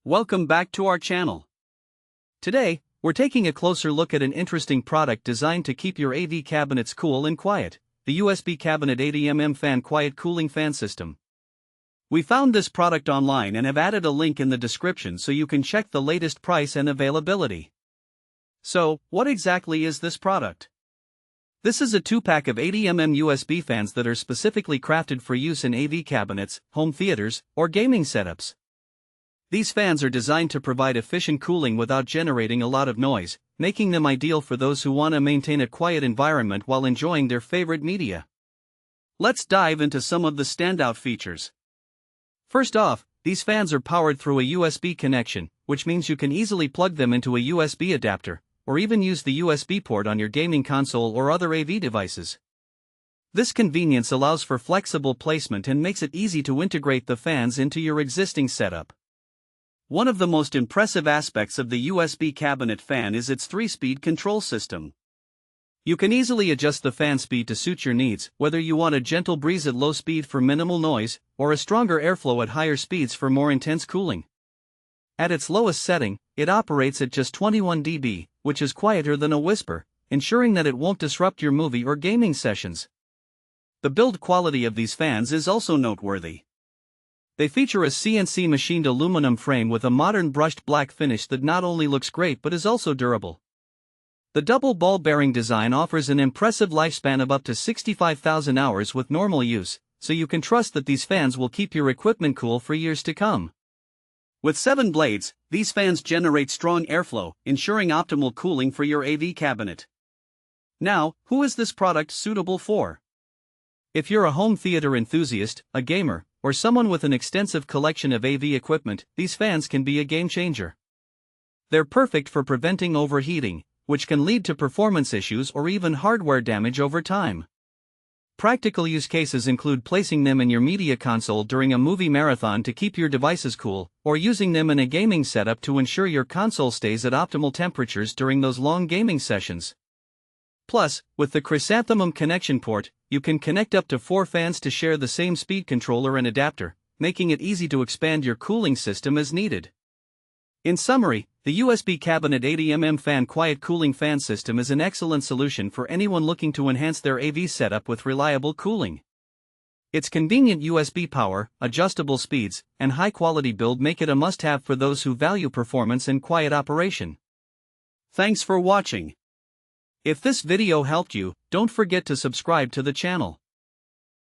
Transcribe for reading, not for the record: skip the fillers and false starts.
Welcome back to our channel. Today, we're taking a closer look at an interesting product designed to keep your AV cabinets cool and quiet, the USB Cabinet 80mm Fan Quiet Cooling Fan System. We found this product online and have added a link in the description so you can check the latest price and availability. So, what exactly is this product? This is a 2-pack of 80mm USB fans that are specifically crafted for use in AV cabinets, home theaters, or gaming setups. These fans are designed to provide efficient cooling without generating a lot of noise, making them ideal for those who want to maintain a quiet environment while enjoying their favorite media. Let's dive into some of the standout features. First off, these fans are powered through a USB connection, which means you can easily plug them into a USB adapter, or even use the USB port on your gaming console or other AV devices. This convenience allows for flexible placement and makes it easy to integrate the fans into your existing setup. One of the most impressive aspects of the USB cabinet fan is its 3-speed control system. You can easily adjust the fan speed to suit your needs, whether you want a gentle breeze at low speed for minimal noise, or a stronger airflow at higher speeds for more intense cooling. At its lowest setting, it operates at just 21 dB, which is quieter than a whisper, ensuring that it won't disrupt your movie or gaming sessions. The build quality of these fans is also noteworthy. They feature a CNC machined aluminum frame with a modern brushed black finish that not only looks great but is also durable. The double ball bearing design offers an impressive lifespan of up to 65,000 hours with normal use, so you can trust that these fans will keep your equipment cool for years to come. With 7 blades, these fans generate strong airflow, ensuring optimal cooling for your AV cabinet. Now, who is this product suitable for? If you're a home theater enthusiast, a gamer, or someone with an extensive collection of AV equipment, these fans can be a game changer. They're perfect for preventing overheating, which can lead to performance issues or even hardware damage over time. Practical use cases include placing them in your media console during a movie marathon to keep your devices cool, or using them in a gaming setup to ensure your console stays at optimal temperatures during those long gaming sessions. Plus, with the chrysanthemum connection port, you can connect up to 4 fans to share the same speed controller and adapter, making it easy to expand your cooling system as needed. In summary, the USB Cabinet 80mm Fan Quiet Cooling Fan System is an excellent solution for anyone looking to enhance their AV setup with reliable cooling. Its convenient USB power, adjustable speeds, and high-quality build make it a must-have for those who value performance and quiet operation. Thanks for watching. If this video helped you, don't forget to subscribe to the channel.